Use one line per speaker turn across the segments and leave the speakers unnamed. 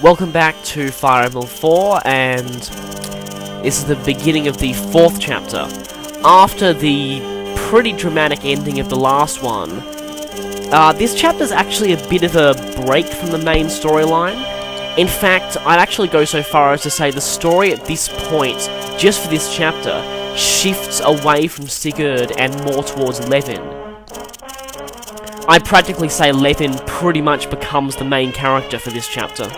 Welcome back to Fire Emblem 4, and this is the beginning of the 4th chapter. After the pretty dramatic ending of the last one, this chapter's actually a bit of a break from the main storyline. In fact, I'd actually go so far as to say the story at this point, just for this chapter, shifts away from Sigurd and more towards Levin. I'd practically say Levin pretty much becomes the main character for this chapter.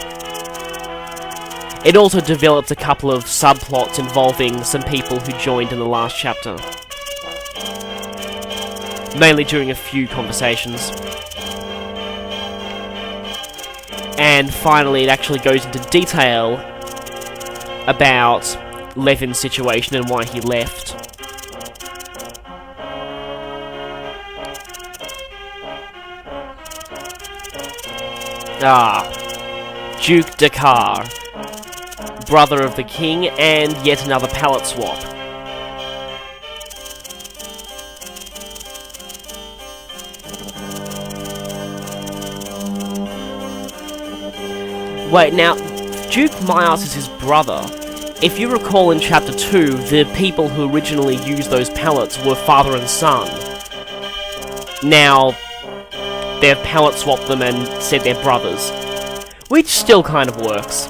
It also develops a couple of subplots involving some people who joined in the last chapter. Mainly during a few conversations. And finally it actually goes into detail about Levin's situation and why he left. Duke Dakar, brother of the king, and yet another palette swap. Wait, now, Duke Myos is his brother. If you recall in Chapter 2, the people who originally used those palettes were father and son. Now, they've palette swapped them and said they're brothers. Which still kind of works.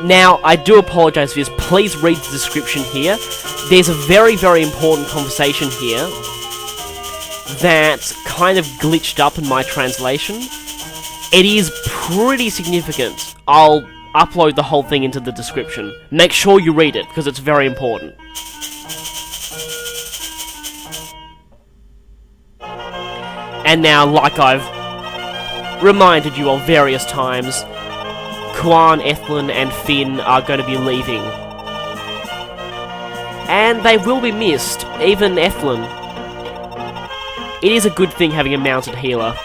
Now, I do apologise for this, please read the description here. There's a very, very important conversation here that kind of glitched up in my translation. It is pretty significant. I'll upload the whole thing into the description. Make sure you read it, because it's very important. And now, like I've reminded you of various times, Kuan, Ethlin, and Finn are going to be leaving. And they will be missed, even Ethlin. It is a good thing having a mounted healer.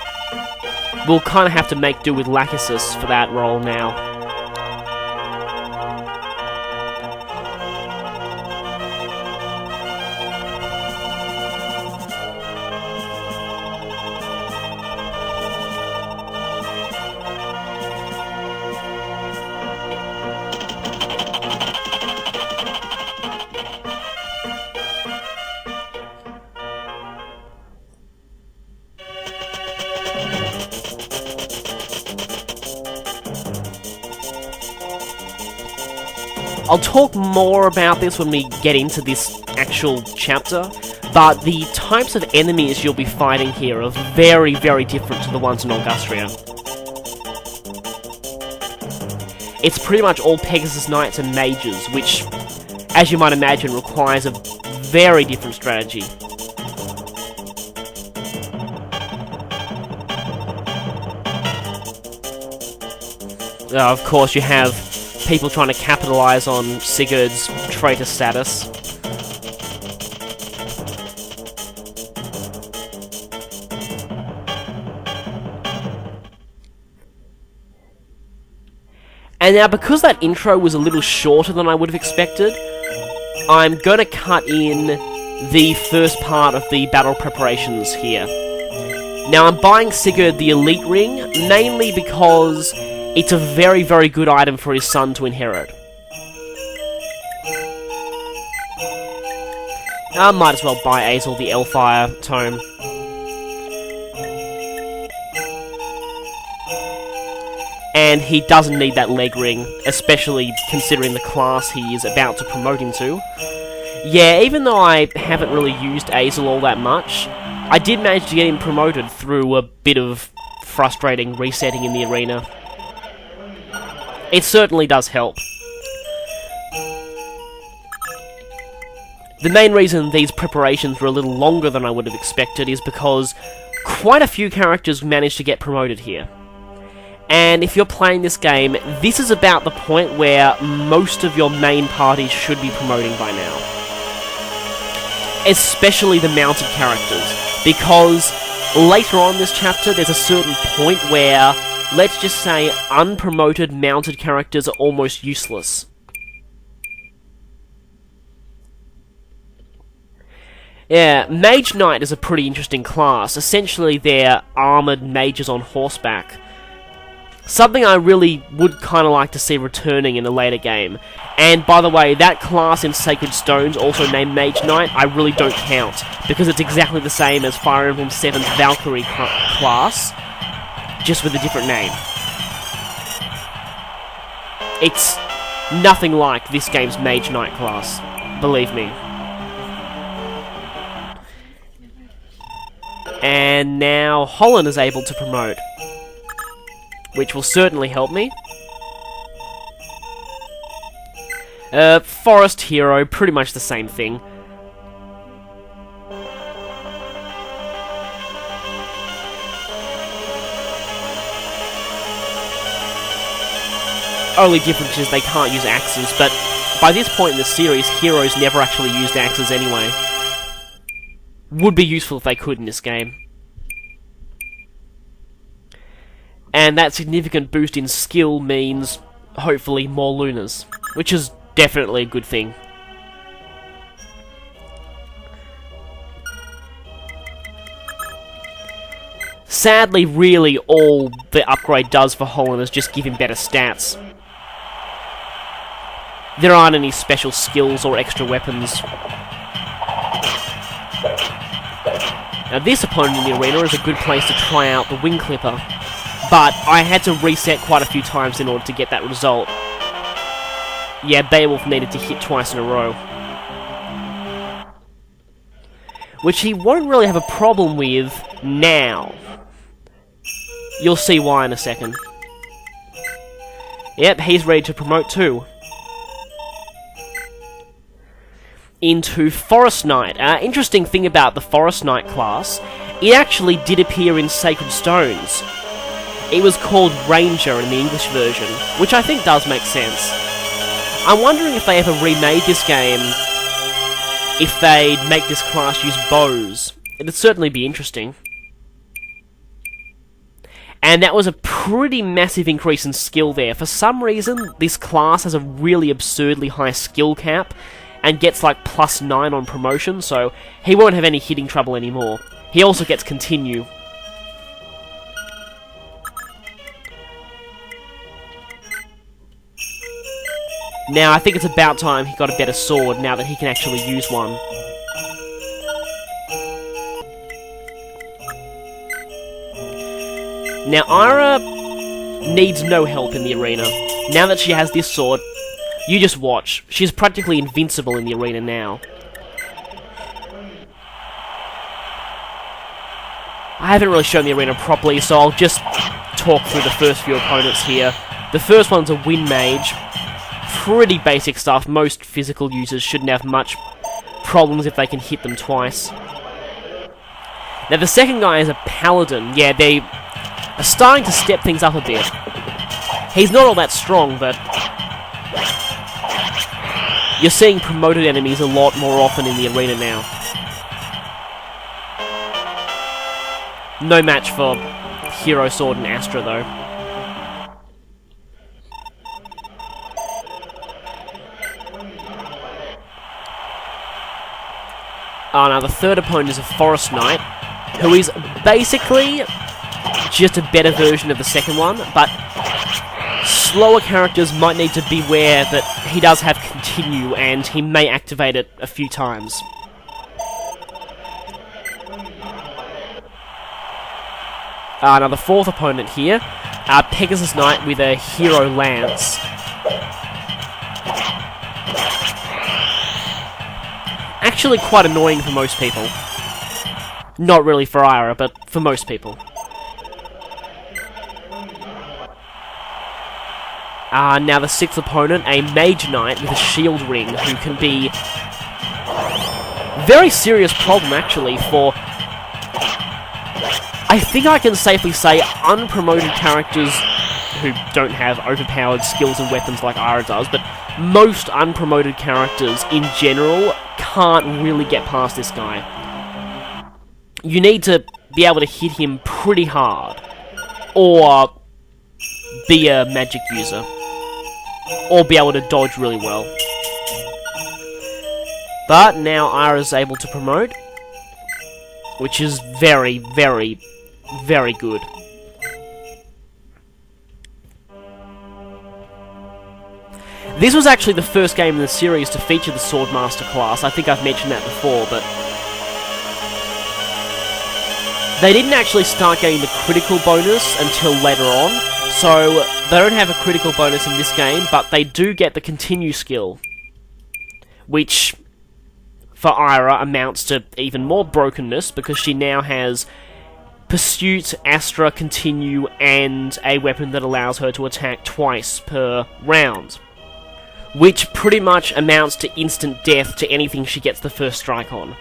We'll kind of have to make do with Lachesis for that role now. I'll talk more about this when we get into this actual chapter, but the types of enemies you'll be fighting here are very, very different to the ones in Augustria. It's pretty much all Pegasus Knights and Mages, which, as you might imagine, requires a very different strategy. Of course, you have people trying to capitalize on Sigurd's traitor status. And now, because that intro was a little shorter than I would have expected, I'm going to cut in the first part of the battle preparations here. Now, I'm buying Sigurd the Elite Ring, mainly because it's a very, very good item for his son to inherit. I might as well buy Azel the Elfire Tome. And he doesn't need that leg ring, especially considering the class he is about to promote into. Yeah, even though I haven't really used Azel all that much, I did manage to get him promoted through a bit of frustrating resetting in the arena. It certainly does help. The main reason these preparations were a little longer than I would have expected is because quite a few characters managed to get promoted here. And if you're playing this game, this is about the point where most of your main parties should be promoting by now. Especially the mounted characters, because later on in this chapter there's a certain point where, let's just say, unpromoted mounted characters are almost useless. Yeah, Mage Knight is a pretty interesting class. Essentially, they're armoured mages on horseback. Something I really would kind of like to see returning in a later game. And by the way, that class in Sacred Stones, also named Mage Knight, I really don't count, because it's exactly the same as Fire Emblem 7's Valkyrie class, just with a different name. It's nothing like this game's Mage Knight class, believe me. And now Holland is able to promote, which will certainly help me. Forest Hero, pretty much the same thing. Only difference is they can't use axes, but by this point in the series, heroes never actually used axes anyway. Would be useful if they could in this game. And that significant boost in skill means, hopefully, more Lunas, which is definitely a good thing. Sadly, really, all the upgrade does for Holland is just give him better stats. There aren't any special skills or extra weapons. Now this opponent in the arena is a good place to try out the Wing Clipper, but I had to reset quite a few times in order to get that result. Yeah, Beowulf needed to hit twice in a row. Which he won't really have a problem with now. You'll see why in a second. Yep, he's ready to promote too. Into Forest Knight. Interesting thing about the Forest Knight class, it actually did appear in Sacred Stones. It was called Ranger in the English version, which I think does make sense. I'm wondering if they ever remade this game, if they'd make this class use bows. It'd certainly be interesting. And that was a pretty massive increase in skill there. For some reason, this class has a really absurdly high skill cap, and gets like +9 on promotion, so he won't have any hitting trouble anymore. He also gets continue. Now, I think it's about time he got a better sword, now that he can actually use one. Now, Ira needs no help in the arena. Now that she has this sword, you just watch. She's practically invincible in the arena now. I haven't really shown the arena properly, so I'll just talk through the first few opponents here. The first one's a Wind Mage. Pretty basic stuff. Most physical users shouldn't have much problems if they can hit them twice. Now the second guy is a Paladin. Yeah, they are starting to step things up a bit. He's not all that strong, but you're seeing promoted enemies a lot more often in the arena now. No match for Hero Sword and Astra, though. Now the third opponent is a Forest Knight, who is basically just a better version of the second one, but slower characters might need to beware that he does have continue, and he may activate it a few times. Now the fourth opponent here, Pegasus Knight with a Hero Lance. Actually quite annoying for most people. Not really for Ira, but for most people. Now the sixth opponent, a Mage Knight with a shield ring, who can be very serious problem actually for, I think I can safely say, unpromoted characters who don't have overpowered skills and weapons like Ira does, but most unpromoted characters in general can't really get past this guy. You need to be able to hit him pretty hard, or be a magic user, or be able to dodge really well. But now Ira's able to promote, which is very, very, very good. This was actually the first game in the series to feature the Swordmaster class. I think I've mentioned that before, but they didn't actually start getting the critical bonus until later on, so they don't have a critical bonus in this game, but they do get the continue skill, which for Ira amounts to even more brokenness, because she now has Pursuit, Astra, Continue, and a weapon that allows her to attack twice per round, which pretty much amounts to instant death to anything she gets the first strike on.